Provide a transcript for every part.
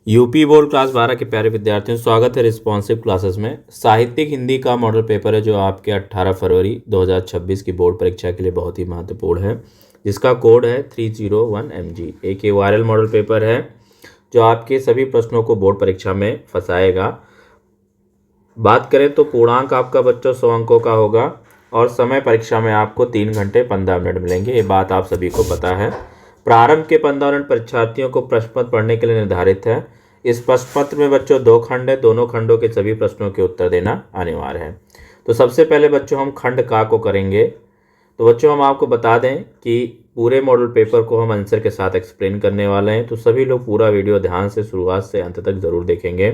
UP board class 12 के प्यारे विद्यार्थियों, स्वागत है रिस्पॉन्सिव क्लासेस में। साहित्यिक हिंदी का मॉडल पेपर है जो आपके 18 फरवरी 2026 की बोर्ड परीक्षा के लिए बहुत ही महत्वपूर्ण है, जिसका कोड है 301MG। एक ये वायरल मॉडल पेपर है जो आपके सभी प्रश्नों को बोर्ड परीक्षा में फंसाएगा। बात करें तो पूर्णांक आपका बच्चों 100 अंकों का होगा और समय परीक्षा में आपको 3 घंटे 15 मिनट मिलेंगे। ये बात आप सभी को पता है। प्रारंभ के 15 मिनट परीक्षार्थियों को प्रश्न पत्र पढ़ने के लिए निर्धारित है। इस प्रश्न पत्र में बच्चों 2 खंड है, दोनों खंडों के सभी प्रश्नों के उत्तर देना अनिवार्य है। तो सबसे पहले बच्चों हम खंड का को करेंगे। तो बच्चों हम आपको बता दें कि पूरे मॉडल पेपर को हम आंसर के साथ एक्सप्लेन करने वाले हैं, तो सभी लोग पूरा वीडियो ध्यान से शुरुआत से अंत तक जरूर देखेंगे।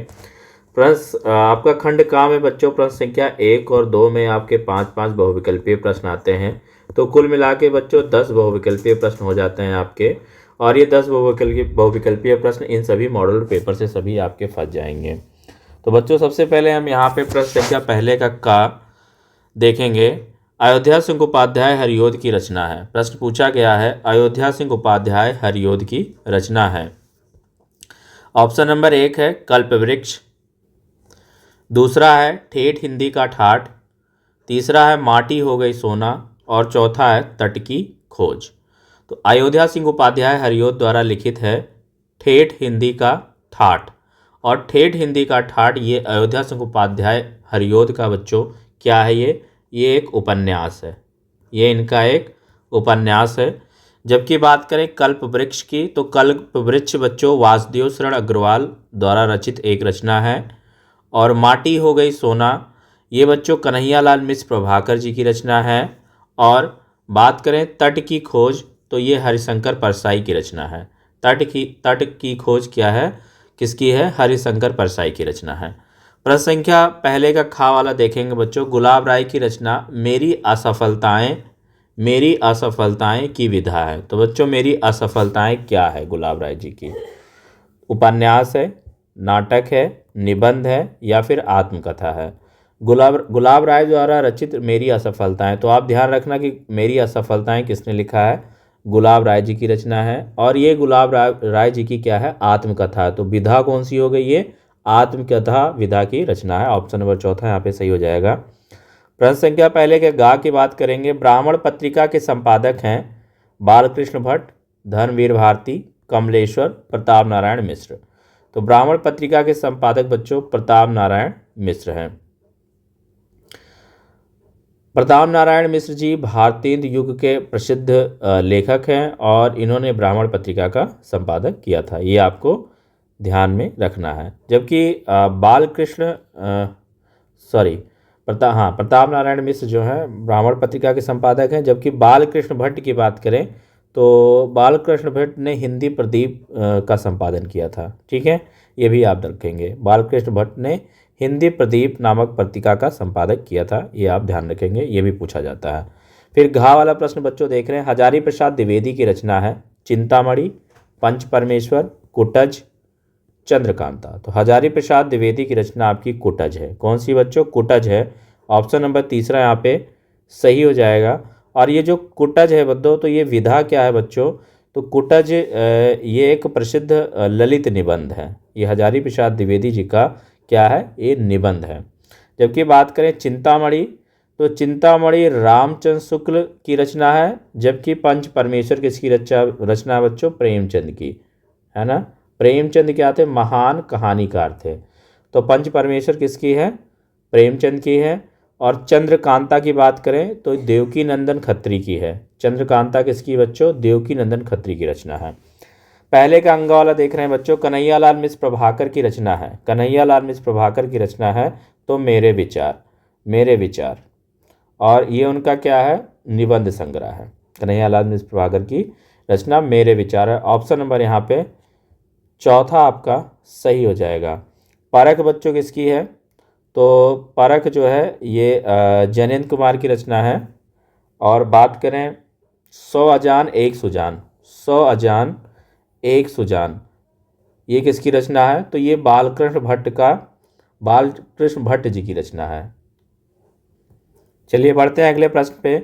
प्रश्न आपका खंड का में बच्चों प्रश्न संख्या 1 और 2 में आपके 5-5 बहुविकल्पीय प्रश्न आते हैं। तो कुल मिला के बच्चों 10 बहुविकल्पीय प्रश्न हो जाते हैं आपके, और ये 10 बहुविकल्पीय प्रश्न इन सभी मॉडल पेपर से सभी आपके फंस जाएंगे। तो बच्चों सबसे पहले हम यहाँ पे प्रश्न संख्या पहले का देखेंगे। अयोध्या सिंह उपाध्याय हरियोध की रचना है। प्रश्न पूछा गया है अयोध्या सिंह उपाध्याय हरियोध की रचना है। ऑप्शन नंबर 1 है कल्पवृक्ष, दूसरा है ठेठ हिंदी का ठाठ, तीसरा है माटी हो गई सोना, और चौथा है तट की खोज। तो अयोध्या सिंह उपाध्याय हरियोध द्वारा लिखित है ठेठ हिंदी का ठाठ, और ठेठ हिंदी का ठाठ ये अयोध्या सिंह उपाध्याय हरियोध का बच्चों क्या है, ये एक उपन्यास है। ये इनका एक उपन्यास है। जबकि बात करें कल्प वृक्ष की, तो कल्प वृक्ष बच्चों वासुदेव शरण अग्रवाल द्वारा रचित एक रचना है। और माटी हो गई सोना ये बच्चों कन्हैयालाल मिश्र प्रभाकर जी की रचना है। और बात करें तट की खोज, तो ये हरिशंकर परसाई की रचना है। तट की खोज क्या है, किसकी है? हरिशंकर परसाई की रचना है। प्रश्न संख्या पहले का खा वाला देखेंगे बच्चों। गुलाब राय की रचना मेरी असफलताएं की विधा है। तो बच्चों मेरी असफलताएं क्या है? गुलाब राय जी की उपन्यास है, नाटक है, निबंध है, या फिर आत्मकथा है। गुलाब राय द्वारा रचित मेरी असफलताएं, तो आप ध्यान रखना कि मेरी असफलताएं किसने लिखा है? गुलाब राय जी की रचना है। और ये गुलाब राय जी की क्या है? आत्मकथा। तो विधा कौन सी हो गई? ये आत्मकथा विधा की रचना है। ऑप्शन नंबर चौथा यहाँ पे सही हो जाएगा। प्रश्न संख्या पहले के गा की बात करेंगे। ब्राह्मण पत्रिका के संपादक हैं बालकृष्ण भट्ट, धर्मवीर भारती, कमलेश्वर, प्रताप नारायण मिश्र। तो ब्राह्मण पत्रिका के संपादक बच्चों प्रताप नारायण मिश्र हैं। प्रताप नारायण मिश्र जी भारतीय युग के प्रसिद्ध लेखक हैं, और इन्होंने ब्राह्मण पत्रिका का संपादक किया था। ये आपको ध्यान में रखना है। जबकि प्रताप नारायण मिश्र जो हैं ब्राह्मण पत्रिका के संपादक हैं। जबकि बालकृष्ण भट्ट की बात करें तो बालकृष्ण भट्ट ने हिंदी प्रदीप का संपादन किया था। ठीक है, ये भी आप रखेंगे। बालकृष्ण भट्ट ने हिंदी प्रदीप नामक पत्रिका का संपादक किया था, ये आप ध्यान रखेंगे, ये भी पूछा जाता है। फिर घा वाला प्रश्न बच्चों देख रहे हैं। हजारी प्रसाद द्विवेदी की रचना है चिंतामणि, पंच परमेश्वर, कुटज, चंद्रकांता। तो हजारी प्रसाद द्विवेदी की रचना आपकी कुटज है। कौन सी बच्चों? कुटज है। ऑप्शन नंबर तीसरा यहाँ पे सही हो जाएगा। और ये जो कुटज है बच्चों, तो ये विधा क्या है बच्चों? तो कुटज ये एक प्रसिद्ध ललित निबंध है। ये हजारी प्रसाद द्विवेदी जी का क्या है? ये निबंध है। जबकि बात करें चिंतामणि, तो चिंतामणि रामचंद्र शुक्ल की रचना है। जबकि पंच परमेश्वर किसकी रचना बच्चों? प्रेमचंद की, है ना। प्रेमचंद क्या थे? महान कहानीकार थे। तो पंच परमेश्वर किसकी है? प्रेमचंद की है। और चंद्रकांता की बात करें तो देवकी नंदन खत्री की है। चंद्रकांता किसकी बच्चों? देवकी नंदन खत्री की रचना है। पहले का अंगा वाला देख रहे हैं बच्चों। कन्हैयालाल मिश्र प्रभाकर की रचना है। कन्हैयालाल मिश्र प्रभाकर की रचना है तो मेरे विचार, और ये उनका क्या है? निबंध संग्रह है। कन्हैयालाल मिश्र प्रभाकर की रचना मेरे विचार है। ऑप्शन नंबर यहाँ पे चौथा आपका सही हो जाएगा। परख बच्चों किसकी है? तो परख जो है ये जयनेंद्र कुमार की रचना है। और बात करें 100 अजान एक सुजान, 100 अजान एक सुजान, ये किसकी रचना है? तो ये बालकृष्ण भट्ट जी की रचना है। चलिए बढ़ते हैं अगले प्रश्न पे।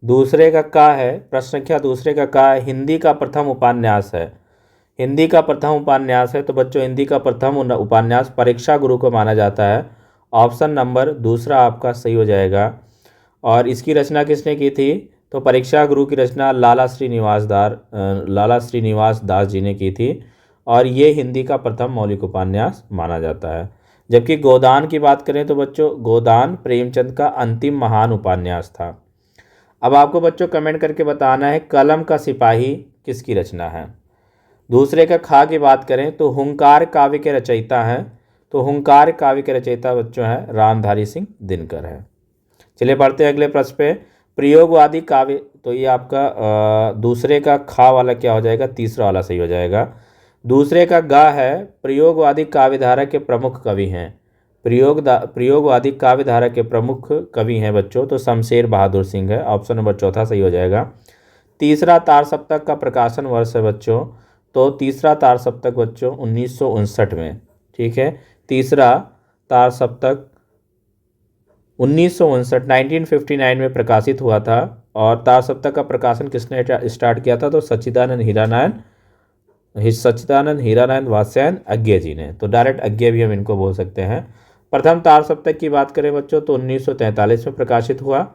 दूसरे का है प्रश्न संख्या दूसरे का है हिंदी का प्रथम उपन्यास है। हिंदी का प्रथम उपन्यास है, तो बच्चों हिंदी का प्रथम उपन्यास परीक्षा गुरु को माना जाता है। ऑप्शन नंबर दूसरा आपका सही हो जाएगा। और इसकी रचना किसने की थी? तो परीक्षा गुरु की रचना लाला श्रीनिवास दास जी ने की थी, और ये हिंदी का प्रथम मौलिक उपन्यास माना जाता है। जबकि गोदान की बात करें तो बच्चों गोदान प्रेमचंद का अंतिम महान उपन्यास था। अब आपको बच्चों कमेंट करके बताना है कलम का सिपाही किसकी रचना है। दूसरे का खा की बात करें तो हुंकार काव्य के रचयिता हैं, तो हुंकार काव्य के रचयिता बच्चों हैं रामधारी सिंह दिनकर है। चलिए बढ़ते हैं अगले प्रश्न पे। प्रयोगवादी काव्य, तो ये आपका दूसरे का खा वाला क्या हो जाएगा? तीसरा वाला सही हो जाएगा। दूसरे का गा है प्रयोगवादी काव्यधारा के प्रमुख कवि हैं। प्रयोगवादी काव्यधारा के प्रमुख कवि हैं बच्चों, तो शमशेर बहादुर सिंह है। ऑप्शन नंबर चौथा सही हो जाएगा। तीसरा तार सप्तक का प्रकाशन वर्ष है बच्चों, तो तीसरा तार सप्तक बच्चों 1959 में, ठीक है। तीसरा तार सप्तक 1959 में प्रकाशित हुआ था। और तार सप्तक का प्रकाशन किसने स्टार्ट किया था? तो सच्चिदानंद हीरानारायण वात्स्यायन अज्ञे जी ने, तो डायरेक्ट अज्ञे भी हम इनको बोल सकते हैं। प्रथम तार सप्तक की बात करें बच्चों तो 1943 में प्रकाशित हुआ।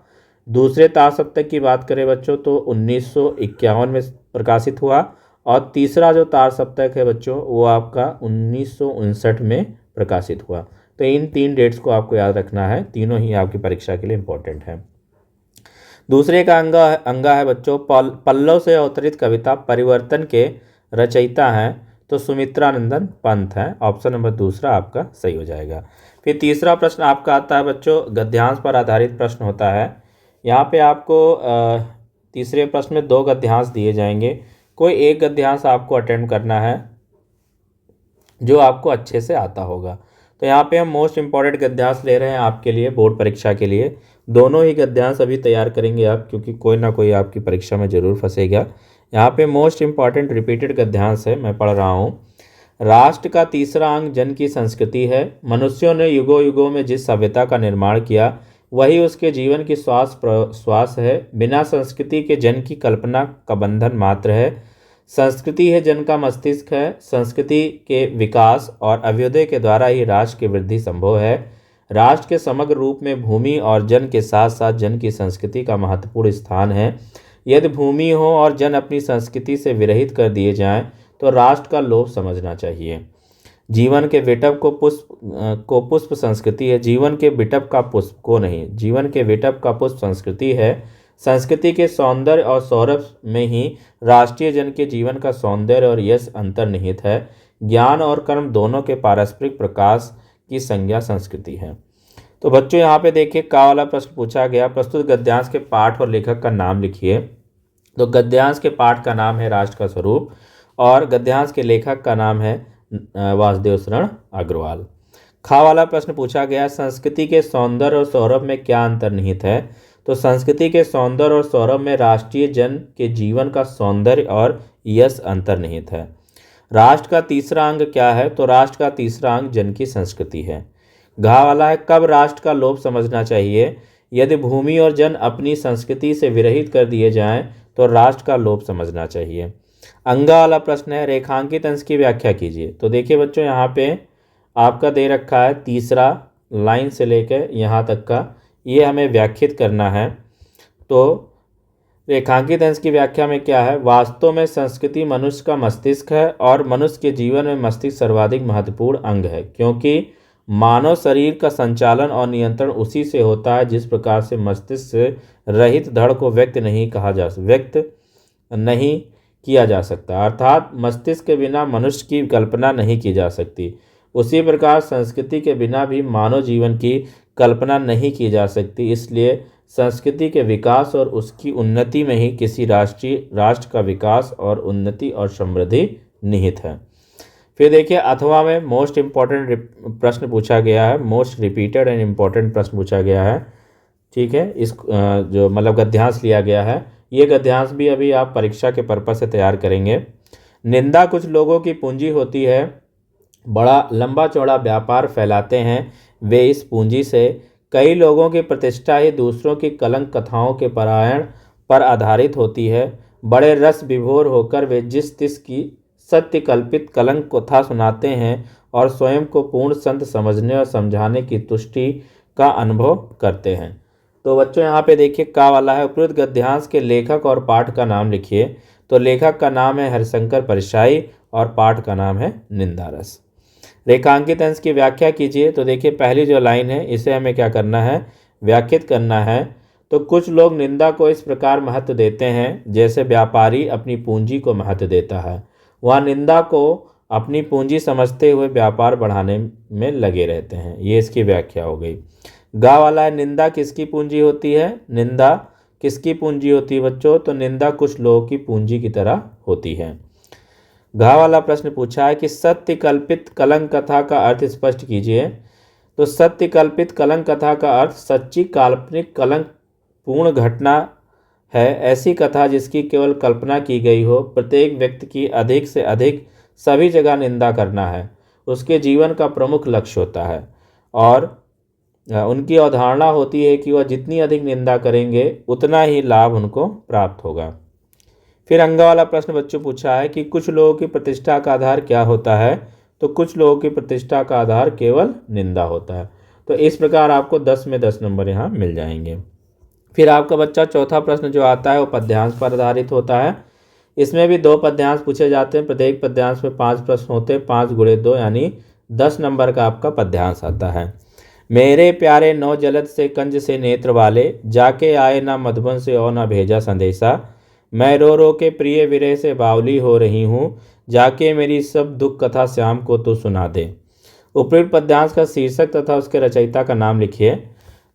दूसरे तार सप्तक की बात करें बच्चों तो 1951 में प्रकाशित हुआ। और तीसरा जो तार सप्तक है बच्चों वो आपका 1959 में प्रकाशित हुआ। तो इन 3 डेट्स को आपको याद रखना है, तीनों ही आपकी परीक्षा के लिए इंपॉर्टेंट है। दूसरे का अंगा है बच्चों पल्लव से अवतरित कविता परिवर्तन के रचयिता हैं, तो सुमित्रानंदन पंत हैं। ऑप्शन नंबर दूसरा आपका सही हो जाएगा। फिर तीसरा प्रश्न आपका आता है बच्चों गद्यांश पर आधारित प्रश्न होता है। यहाँ पे आपको तीसरे प्रश्न में 2 गद्यांश दिए जाएंगे, कोई एक गद्यांश आपको अटेम्प्ट करना है जो आपको अच्छे से आता होगा। तो यहाँ पे हम मोस्ट इम्पॉर्टेंट गद्यांश ले रहे हैं आपके लिए बोर्ड परीक्षा के लिए। दोनों ही गद्यांश अभी तैयार करेंगे आप, क्योंकि कोई ना कोई आपकी परीक्षा में ज़रूर फंसेगा। यहाँ पे मोस्ट इम्पॉर्टेंट रिपीटेड गद्यांश है, मैं पढ़ रहा हूँ। राष्ट्र का तीसरा अंग जन की संस्कृति है। मनुष्यों ने युगों युगों में जिस सभ्यता का निर्माण किया वही उसके जीवन की श्वास है। बिना संस्कृति के जन की कल्पना का बंधन मात्र है। संस्कृति है जन का मस्तिष्क है। संस्कृति के विकास और अभ्युदय के द्वारा ही राष्ट्र की वृद्धि संभव है। राष्ट्र के समग्र रूप में भूमि और जन के साथ साथ जन की संस्कृति का महत्वपूर्ण स्थान है। यदि भूमि हो और जन अपनी संस्कृति से विरहित कर दिए जाएं तो राष्ट्र का लोभ समझना चाहिए। जीवन के विटप को पुष्प संस्कृति है। जीवन के विटप का पुष्प को नहीं, जीवन के विटप का पुष्प संस्कृति है। संस्कृति के सौंदर्य और सौरभ में ही राष्ट्रीय जन के जीवन का सौंदर्य और यश अंतर्निहित है। ज्ञान और कर्म दोनों के पारस्परिक प्रकाश की संज्ञा संस्कृति है। तो बच्चों यहाँ पे देखिए का वाला प्रश्न पूछा गया, प्रस्तुत गद्यांश के पाठ और लेखक का नाम लिखिए। तो गद्यांश के पाठ का नाम है राष्ट्र का स्वरूप, और गद्यांश के लेखक का नाम है वासुदेव शरण अग्रवाल। खा वाला प्रश्न पूछा गया, संस्कृति के सौंदर्य और सौरभ में क्या अंतर्निहित है? तो संस्कृति के सौंदर्य और सौरभ में राष्ट्रीय जन के जीवन का सौंदर्य और यश अंतर्निहित है। राष्ट्र का तीसरा अंग क्या है? तो राष्ट्र का तीसरा अंग जन की संस्कृति है। घा वाला है, कब राष्ट्र का लोभ समझना चाहिए? यदि भूमि और जन अपनी संस्कृति से विरहित कर दिए जाएं तो राष्ट्र का लोभ समझना चाहिए। अंगा वाला प्रश्न है, रेखांकित अंश की व्याख्या कीजिए। तो देखिए बच्चों यहाँ पे आपका दे रखा है तीसरा लाइन से लेकर यहाँ तक का, ये हमें व्याख्यात करना है। तो रेखांकित अंश की व्याख्या में क्या है? वास्तव में संस्कृति मनुष्य का मस्तिष्क है और मनुष्य के जीवन में मस्तिष्क सर्वाधिक महत्वपूर्ण अंग है, क्योंकि मानव शरीर का संचालन और नियंत्रण उसी से होता है जिस प्रकार से मस्तिष्क से रहित धड़ को व्यक्त नहीं किया जा सकता, अर्थात मस्तिष्क के बिना मनुष्य की कल्पना नहीं की जा सकती। उसी प्रकार संस्कृति के बिना भी मानव जीवन की कल्पना नहीं की जा सकती। इसलिए संस्कृति के विकास और उसकी उन्नति में ही किसी राष्ट्र का विकास और उन्नति और समृद्धि निहित है। फिर देखिए अथवा में मोस्ट इम्पॉर्टेंट प्रश्न पूछा गया है, मोस्ट रिपीटेड एंड इम्पॉर्टेंट प्रश्न पूछा गया है, ठीक है। इस जो मतलब गद्यांश लिया गया है, ये गद्यांश भी अभी आप परीक्षा के पर्पज से तैयार करेंगे। निंदा कुछ लोगों की पूंजी होती है, बड़ा लंबा चौड़ा व्यापार फैलाते हैं वे इस पूंजी से। कई लोगों की प्रतिष्ठा ही दूसरों की कलंक कथाओं के पारायण पर आधारित होती है। बड़े रस विभोर होकर वे जिस तिस की सत्य कल्पित कलंक कथा सुनाते हैं और स्वयं को पूर्ण संत समझने और समझाने की तुष्टि का अनुभव करते हैं। तो बच्चों यहाँ पे देखिए का वाला है, उपयुक्त गद्यांश के लेखक और पाठ का नाम लिखिए। तो लेखक का नाम है हरिशंकर परिशाई और पाठ का नाम है निंदारस। रेखांकित अंश की व्याख्या कीजिए। तो देखिए पहली जो लाइन है इसे हमें क्या करना है, व्याख्यात करना है। तो कुछ लोग निंदा को इस प्रकार महत्व देते हैं जैसे व्यापारी अपनी पूंजी को महत्व देता है, वह निंदा को अपनी पूंजी समझते हुए व्यापार बढ़ाने में लगे रहते हैं। ये इसकी व्याख्या हो गई। गा वाला है, निंदा किसकी पूंजी होती है? निंदा किसकी पूंजी होती है बच्चों? तो निंदा कुछ लोगों की पूंजी की तरह होती है। घा वाला प्रश्न पूछा है कि सत्य कल्पित कलंक कथा का अर्थ स्पष्ट कीजिए। तो सत्य कल्पित कलंक कथा का अर्थ सच्ची काल्पनिक कलंक पूर्ण घटना है, ऐसी कथा जिसकी केवल कल्पना की गई हो। प्रत्येक व्यक्ति की अधिक से अधिक सभी जगह निंदा करना है, उसके जीवन का प्रमुख लक्ष्य होता है और उनकी अवधारणा होती है कि वह जितनी अधिक निंदा करेंगे उतना ही लाभ उनको प्राप्त होगा। फिर अंगा वाला प्रश्न बच्चों पूछा है कि कुछ लोगों की प्रतिष्ठा का आधार क्या होता है? तो कुछ लोगों की प्रतिष्ठा का आधार केवल निंदा होता है। तो इस प्रकार आपको 10 में 10 नंबर यहाँ मिल जाएंगे। फिर आपका बच्चा चौथा प्रश्न जो आता है वो पद्यांश पर आधारित होता है। इसमें भी 2 पद्यांश पूछे जाते हैं, प्रत्येक पद्यांश में 5 प्रश्न होते हैं, 5 × 2 यानी 10 नंबर का आपका पद्यांश आता है। मेरे प्यारे नौ जलद से कंज से नेत्र वाले, जाके आए ना मधुबन से और ना भेजा संदेशा। मैं रो रो के प्रिय विरह से बावली हो रही हूँ, जाके मेरी सब दुख कथा श्याम को तो सुना दे। उपयुक्त पद्यांश का शीर्षक तथा उसके रचयिता का नाम लिखिए।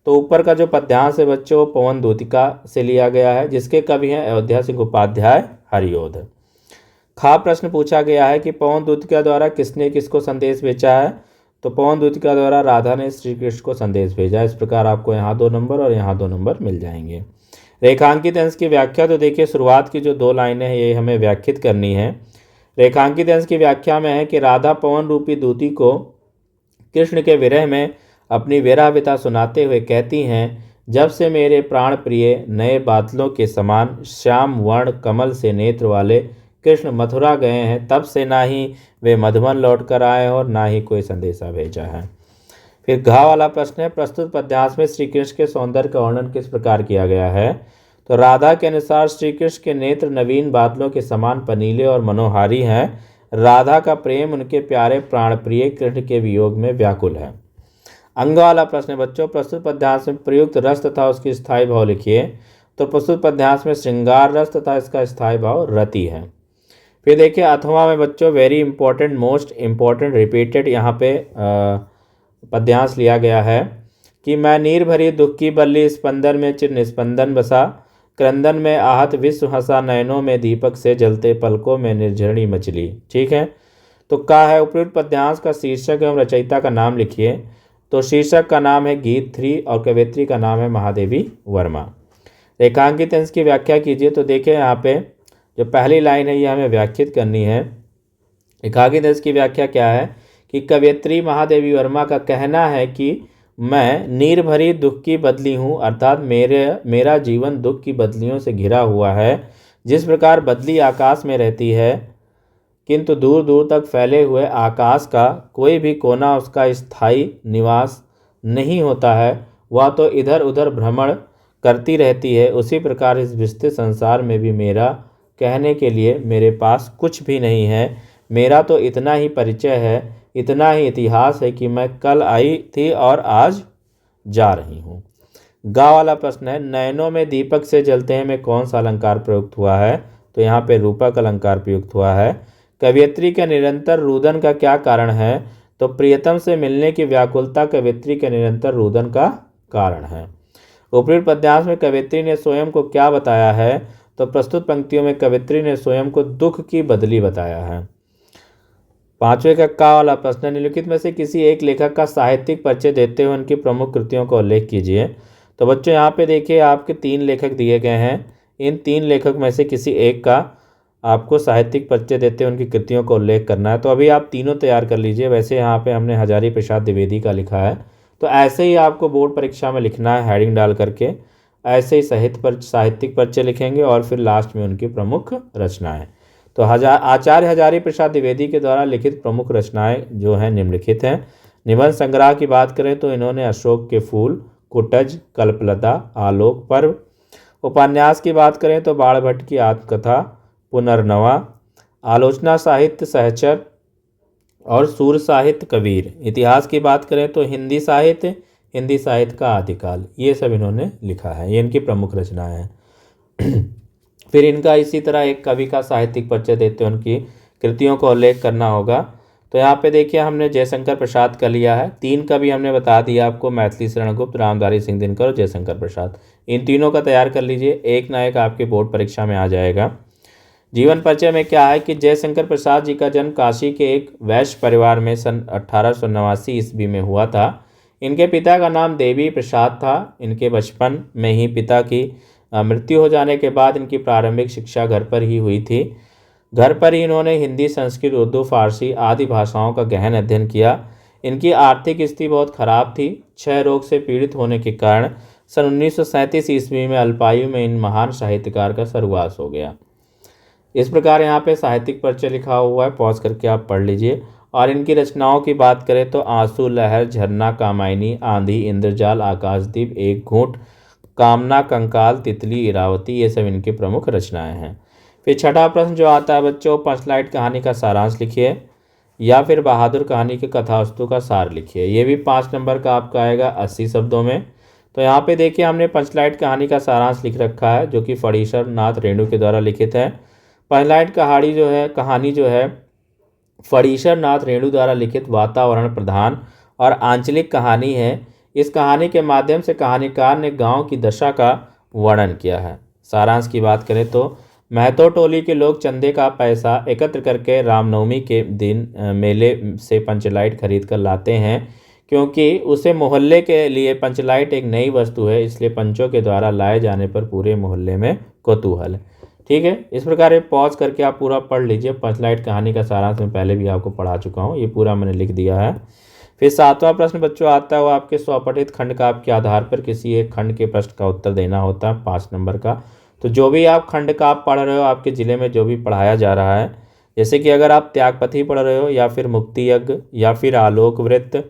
तो ऊपर का जो पद्यांश है बच्चों वो पवन दूतिका से लिया गया है, जिसके कवि हैं अयोध्या सिंह उपाध्याय हरिओध। खा प्रश्न पूछा गया है कि पवन दूतिका द्वारा किसने किसको संदेश भेजा है? तो पवन दूतिका द्वारा राधा ने श्री कृष्ण को संदेश भेजा। इस प्रकार आपको यहाँ 2 नंबर और यहाँ 2 नंबर मिल जाएंगे। रेखांकित अंश की व्याख्या। तो देखिए शुरुआत की जो 2 लाइनें हैं ये हमें व्याख्यात करनी है। रेखांकित अंश की व्याख्या में है कि राधा पवन रूपी दूती को कृष्ण के विरह में अपनी विरहविता सुनाते हुए कहती हैं, जब से मेरे प्राण प्रिय नए बादलों के समान श्याम वर्ण कमल से नेत्र वाले कृष्ण मथुरा गए हैं, तब से ना ही वे मधुबन लौट कर आए और ना ही कोई संदेशा भेजा है। फिर घा वाला प्रश्न है, प्रस्तुत पद्यांश में श्री कृष्ण के सौंदर्य का वर्णन किस प्रकार किया गया है? तो राधा के अनुसार श्री कृष्ण के नेत्र नवीन बादलों के समान पनीले और मनोहारी हैं। राधा का प्रेम उनके प्यारे प्राणप्रिय कृष्ण के वियोग में व्याकुल है। अंग वाला प्रश्न बच्चों, प्रस्तुत पद्यांश में प्रयुक्त रस तथा उसकी स्थायी भाव लिखिए। तो प्रस्तुत पद्यांश में श्रृंगार रस तथा इसका स्थायी भाव रति है। फिर देखिए अथवा में बच्चों very important, most important, repeated यहाँ पे पद्यांश लिया गया है कि मैं नीर भरी दुख की बल्ली, स्पंदन में चिर निस्पंदन बसा, क्रंदन में आहत विश्व हंसा, नयनों में दीपक से जलते, पलकों में निर्झरणी मछली। ठीक है, तो का है उपयुक्त पद्यांश का शीर्षक एवं रचयिता का नाम लिखिए। तो शीर्षक का नाम है गीत 3 और कवयित्री का नाम है महादेवी वर्मा। रेखांकित अंश की व्याख्या कीजिए। तो देखिए यहाँ पे जो पहली लाइन है ये हमें व्याख्यात करनी है। रेखांकित अंश की व्याख्या क्या है कि कवयित्री महादेवी वर्मा का कहना है कि मैं नीर भरी दुख की बदली हूँ, अर्थात मेरा जीवन दुख की बदलियों से घिरा हुआ है। जिस प्रकार बदली आकाश में रहती है किंतु दूर दूर तक फैले हुए आकाश का कोई भी कोना उसका स्थायी निवास नहीं होता है, वह तो इधर उधर भ्रमण करती रहती है, उसी प्रकार इस विस्तृत संसार में भी मेरा कहने के लिए मेरे पास कुछ भी नहीं है। मेरा तो इतना ही परिचय है, इतना ही इतिहास है कि मैं कल आई थी और आज जा रही हूँ। गा वाला प्रश्न है, नयनों में दीपक से जलते हैं में कौन सा अलंकार प्रयुक्त हुआ है? तो यहाँ पे रूपक अलंकार प्रयुक्त हुआ है। कवयित्री के निरंतर रुदन का क्या कारण है? तो प्रियतम से मिलने की व्याकुलता कवयित्री के निरंतर रुदन का कारण है। उपयुक्त पद्यांश में कवयित्री ने स्वयं को क्या बताया है? तो प्रस्तुत पंक्तियों में कवयित्री ने स्वयं को दुख की बदली बताया है। 5वें का वाला प्रश्न, निम्नलिखित में से किसी एक लेखक का साहित्यिक परिचय देते हुए उनकी प्रमुख कृतियों का उल्लेख कीजिए। तो बच्चों यहाँ पे देखिए आपके 3 लेखक दिए गए हैं, इन 3 लेखक में से किसी एक का आपको साहित्यिक परिचय देते हुए उनकी कृतियों का उल्लेख करना है। तो अभी आप तीनों तैयार कर लीजिए। वैसे यहाँ पे हमने हजारी प्रसाद द्विवेदी का लिखा है, तो ऐसे ही आपको बोर्ड परीक्षा में लिखना है हेडिंग डाल करके। ऐसे ही साहित्यिक परिचय लिखेंगे और फिर लास्ट में उनकी प्रमुख रचनाएं। तो आचार्य हजारी प्रसाद द्विवेदी के द्वारा लिखित प्रमुख रचनाएं जो हैं निम्नलिखित हैं। निबंध संग्रह की बात करें तो इन्होंने अशोक के फूल, कुटज, कल्पलता, आलोक पर्व। उपन्यास की बात करें तो बाणभट्ट की आत्मकथा, पुनर्नवा, आलोचना साहित्य सहचर और सूर साहित्य कबीर। इतिहास की बात करें तो हिंदी साहित्य का आदिकाल, ये सब इन्होंने लिखा है। ये इनकी प्रमुख रचनाएं हैं। फिर इनका इसी तरह एक कवि का साहित्यिक परिचय देते हैं, उनकी कृतियों का उल्लेख करना होगा। तो यहाँ पे देखिए हमने जयशंकर प्रसाद का लिया है। 3 कवि हमने बता दिया आपको, मैथिली शरण गुप्त, रामधारी सिंह दिनकर और जयशंकर प्रसाद। इन तीनों का तैयार कर लीजिए, एक ना एक आपके बोर्ड परीक्षा में आ जाएगा। जीवन परिचय में क्या है कि जयशंकर प्रसाद जी का जन्म काशी के एक वैश्य परिवार में सन 1889 ईस्वी में हुआ था। इनके पिता का नाम देवी प्रसाद था। इनके बचपन में ही पिता की मृत्यु हो जाने के बाद इनकी प्रारंभिक शिक्षा घर पर ही हुई थी। घर पर ही इन्होंने हिंदी, संस्कृत, उर्दू, फारसी आदि भाषाओं का गहन अध्ययन किया। इनकी आर्थिक स्थिति बहुत खराब थी। क्षय रोग से पीड़ित होने के कारण सन 1937 ईस्वी में अल्पायु में इन महान साहित्यकार का स्वर्गवास हो गया। इस प्रकार यहाँ पे साहित्यिक परिचय लिखा हुआ है, पॉज करके आप पढ़ लीजिए। और इनकी रचनाओं की बात करें तो आंसू, लहर, झरना, कामायनी, आंधी, इंद्रजाल, आकाशदीप, एक घूंट, कामना, कंकाल, तितली, इरावती, ये सब इनकी प्रमुख रचनाएं हैं। फिर छठा प्रश्न जो आता है बच्चों, पंचलाइट कहानी का सारांश लिखिए या फिर बहादुर कहानी के कथावस्तु का सार लिखिए। ये भी 5 नंबर का आपका आएगा 80 शब्दों में। तो यहाँ पे देखिए हमने पंचलाइट कहानी का सारांश लिख रखा है, जो कि फणीश्वर नाथ रेणु के द्वारा लिखित है। पंचलाइट कहानी जो है फणीश्वर नाथ रेणु द्वारा लिखित वातावरण प्रधान और आंचलिक कहानी है। इस कहानी के माध्यम से कहानीकार ने गांव की दशा का वर्णन किया है। सारांश की बात करें तो महतो टोली के लोग चंदे का पैसा एकत्र करके रामनवमी के दिन मेले से पंचलाइट खरीद कर लाते हैं, क्योंकि उसे मोहल्ले के लिए पंचलाइट एक नई वस्तु है, इसलिए पंचों के द्वारा लाए जाने पर पूरे मोहल्ले में कौतूहल है। ठीक है, इस प्रकार ये पॉज करके आप पूरा पढ़ लीजिए। पंचलाइट कहानी का सारांश मैं पहले भी आपको पढ़ा चुका हूँ, ये पूरा मैंने लिख दिया है। फिर 7वां प्रश्न बच्चों आता है वो आपके स्वपठित खंड काव्य के आधार पर किसी एक खंड के प्रश्न का उत्तर देना होता है, 5 नंबर का। तो जो भी आप खंड काव्य पढ़ रहे हो, आपके ज़िले में जो भी पढ़ाया जा रहा है, जैसे कि अगर आप त्यागपथी पढ़ रहे हो या फिर मुक्ति यज्ञ या फिर आलोक वृत्त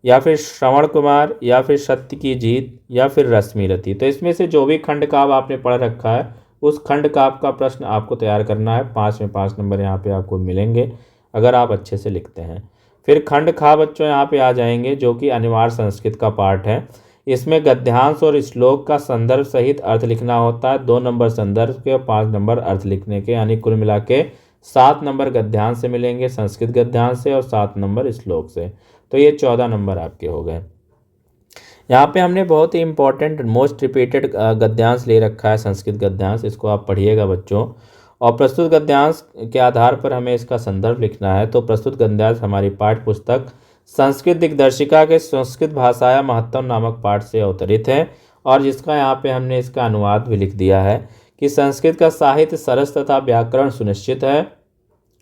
या फिर श्रवण कुमार या फिर सत्य की जीत या फिर रश्मि रति, तो इसमें से जो भी खंड काव्य आपने पढ़ रखा है उस खंड काव्य का प्रश्न आपको तैयार करना है। 5 में 5 नंबर यहाँ पे आपको मिलेंगे अगर आप अच्छे से लिखते हैं। फिर खंड खा बच्चों यहाँ पे आ जाएंगे, जो कि अनिवार्य संस्कृत का पार्ट है। इसमें गद्यांश और श्लोक का संदर्भ सहित अर्थ लिखना होता है। 2 नंबर संदर्भ के और 5 नंबर अर्थ लिखने के, यानी कुल मिला के 7 नंबर गद्यांश से मिलेंगे, संस्कृत गद्यांश से, और 7 नंबर श्लोक से। तो ये 14 नंबर आपके हो गए। यहाँ पे हमने बहुत ही इंपॉर्टेंट मोस्ट रिपीटेड गद्यांश ले रखा है, संस्कृत गद्यांश, इसको आप पढ़िएगा बच्चों। और प्रस्तुत गद्यांश के आधार पर हमें इसका संदर्भ लिखना है। तो प्रस्तुत गद्यांश हमारी पाठ्य पुस्तक संस्कृत दिग्दर्शिका के संस्कृत भाषाया महत्तम नामक पाठ से अवतरित है, और जिसका यहाँ पे हमने इसका अनुवाद भी लिख दिया है कि संस्कृत का साहित्य सरस तथा व्याकरण सुनिश्चित है।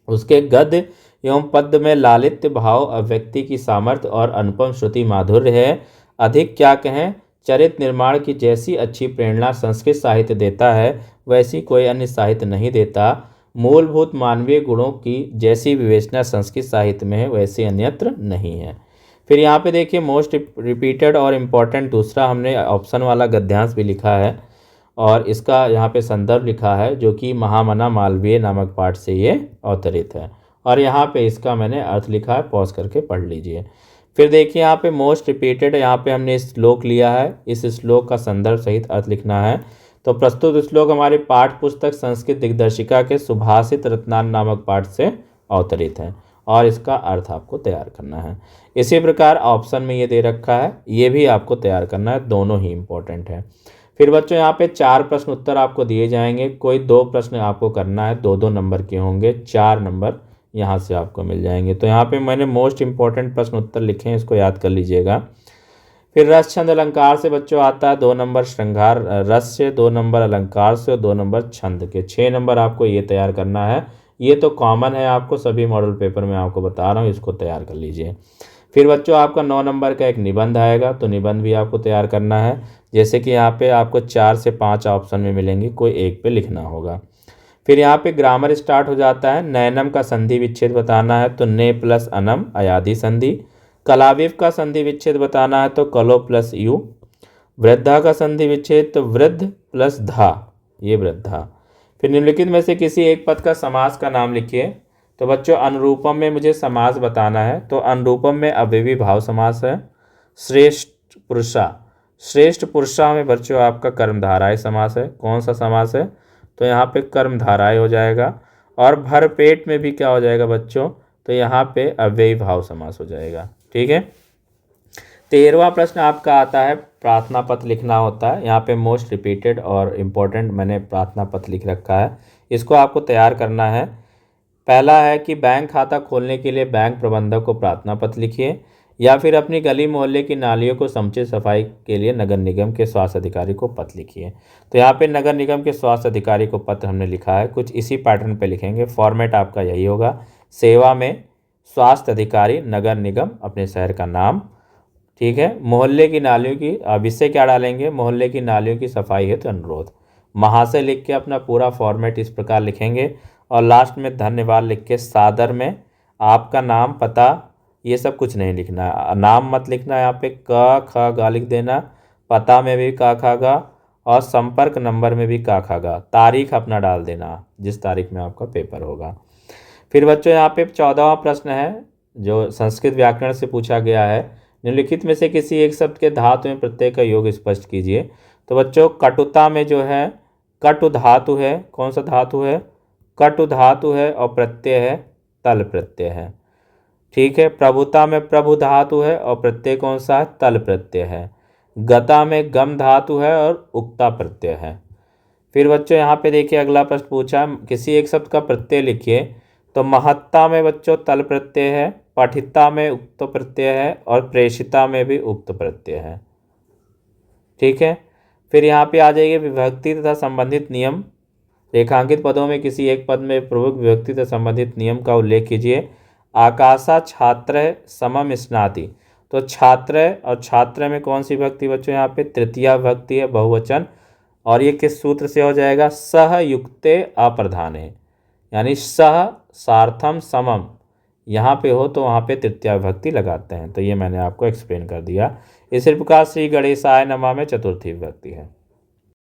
उसके गद्य एवं पद्य में लालित्य भाव, अभिव्यक्ति की सामर्थ्य और अनुपम श्रुति माधुर्य है। अधिक क्या कहें, चरित्र निर्माण की जैसी अच्छी प्रेरणा संस्कृत साहित्य देता है वैसी कोई अन्य साहित्य नहीं देता। मूलभूत मानवीय गुणों की जैसी विवेचना संस्कृत साहित्य में है वैसे अन्यत्र नहीं है। फिर यहाँ पे देखिए मोस्ट रिपीटेड और इम्पॉर्टेंट दूसरा हमने ऑप्शन वाला गद्यांश भी लिखा है, और इसका यहाँ पे संदर्भ लिखा है, जो कि महामना मालवीय नामक पाठ से ये अवतरित है, और यहाँ पे इसका मैंने अर्थ लिखा है, पॉज करके पढ़ लीजिए। फिर देखिए यहाँ पे मोस्ट रिपीटेड, यहाँ पे हमने श्लोक लिया है, इस श्लोक का संदर्भ सहित अर्थ लिखना है। तो प्रस्तुत श्लोक हमारे पाठ्य पुस्तक संस्कृत दिग्दर्शिका के सुभाषित रत्नान नामक पाठ से अवतरित है, और इसका अर्थ आपको तैयार करना है। इसी प्रकार ऑप्शन में ये दे रखा है, ये भी आपको तैयार करना है, दोनों ही इंपॉर्टेंट है। फिर बच्चों यहाँ पे 4 प्रश्न उत्तर आपको दिए जाएंगे, कोई 2 प्रश्न आपको करना है, 2-2 नंबर के होंगे, 4 नंबर यहाँ से आपको मिल जाएंगे। तो यहाँ पे मैंने मोस्ट इंपॉर्टेंट प्रश्न उत्तर लिखे हैं, इसको याद कर लीजिएगा। फिर रस छंद अलंकार से बच्चों आता है 2 नंबर श्रृंगार रस से, 2 नंबर अलंकार से और 2 नंबर छंद के। 6 नंबर आपको ये तैयार करना है, ये तो कॉमन है, आपको सभी मॉडल पेपर में आपको बता रहा हूँ, इसको तैयार कर लीजिए। फिर बच्चों आपका 9 नंबर का एक निबंध आएगा, तो निबंध भी आपको तैयार करना है, जैसे कि यहाँ पे आपको 4 से 5 ऑप्शन में मिलेंगे, कोई एक पे लिखना होगा। फिर यहाँ पे ग्रामर स्टार्ट हो जाता है। नैनम का संधि विच्छेद बताना है तो ने प्लस अनम अयादि संधि। कलाविव का संधि विच्छेद बताना है तो कलो प्लस यू। वृद्धा का संधि विच्छेद तो वृद्ध प्लस धा, ये वृद्धा। फिर निम्नलिखित में से किसी एक पद का समास का नाम लिखिए। तो बच्चों अनुरूपम में मुझे समास बताना है, तो अनुरूपम में अव्ययी भाव समास है। श्रेष्ठ पुरुषा, श्रेष्ठ पुरुषा में बच्चों आपका कर्मधारय समास है। कौन सा समास है? तो यहाँ पे कर्मधारय हो जाएगा। और भरपेट में भी क्या हो जाएगा बच्चों? तो यहाँ पे अव्ययी भाव समास हो जाएगा। ठीक है। 13वां प्रश्न आपका आता है, प्रार्थना पत्र लिखना होता है। यहाँ पे मोस्ट रिपीटेड और इम्पोर्टेंट मैंने प्रार्थना पत्र लिख रखा है, इसको आपको तैयार करना है। पहला है कि बैंक खाता खोलने के लिए बैंक प्रबंधक को प्रार्थना पत्र लिखिए, या फिर अपनी गली मोहल्ले की नालियों को समुचित सफाई के लिए नगर निगम के स्वास्थ्य अधिकारी को पत्र लिखिए। तो यहाँ पे नगर निगम के स्वास्थ्य अधिकारी को पत्र हमने लिखा है, कुछ इसी पैटर्न पे लिखेंगे। फॉर्मेट आपका यही होगा, सेवा में स्वास्थ्य अधिकारी नगर निगम अपने शहर का नाम। ठीक है। मोहल्ले की नालियों की, अब इससे क्या डालेंगे? मोहल्ले की नालियों की सफाई हेतु अनुरोध। महाशय लिख के अपना पूरा फॉर्मेट इस प्रकार लिखेंगे, और लास्ट में धन्यवाद लिख के सादर में आपका नाम पता ये सब कुछ नहीं लिखना है। नाम मत लिखना, यहाँ पे क ख ग लिख देना, पता में भी क ख ग, और संपर्क नंबर में भी क ख ग। तारीख अपना डाल देना जिस तारीख में आपका पेपर होगा। फिर बच्चों यहाँ पे 14वां प्रश्न है जो संस्कृत व्याकरण से पूछा गया है। निम्नलिखित में से किसी एक शब्द के धातु में प्रत्यय का योग स्पष्ट कीजिए। तो बच्चों कटुता में जो है कटु धातु है, कौन सा धातु है? कटु धातु है, और प्रत्यय है तल प्रत्यय है। ठीक है। प्रभुता में प्रभु धातु है, और प्रत्यय कौन सा है? तल प्रत्यय है। गता में गम धातु है, और उक्ता प्रत्यय है। फिर बच्चों यहाँ पे देखिए अगला प्रश्न पूछा, किसी एक शब्द का प्रत्यय लिखिए। तो महत्ता में बच्चों तल प्रत्यय है, पठिता में उक्त प्रत्यय है, और प्रेषिता में भी उक्त प्रत्यय है। ठीक है। फिर यहाँ पे आ जाइए विभक्ति तथा संबंधित नियम। रेखांकित पदों में किसी एक पद में प्रमुख विभक्ति तथा संबंधित नियम का उल्लेख कीजिए। आकाशा छात्र समम स्नाति, तो छात्र और छात्र में कौन सी विभक्ति बच्चों? यहाँ पे तृतीया विभक्ति है, बहुवचन। और ये किस सूत्र से हो जाएगा? सह युक्ते अप्रधाने, यानी सह सार्थम समम यहाँ पे हो तो वहाँ पे तृतीया विभक्ति लगाते हैं। तो ये मैंने आपको एक्सप्लेन कर दिया। इसी प्रकार श्री गणेशाय नमः में चतुर्थी विभक्ति है।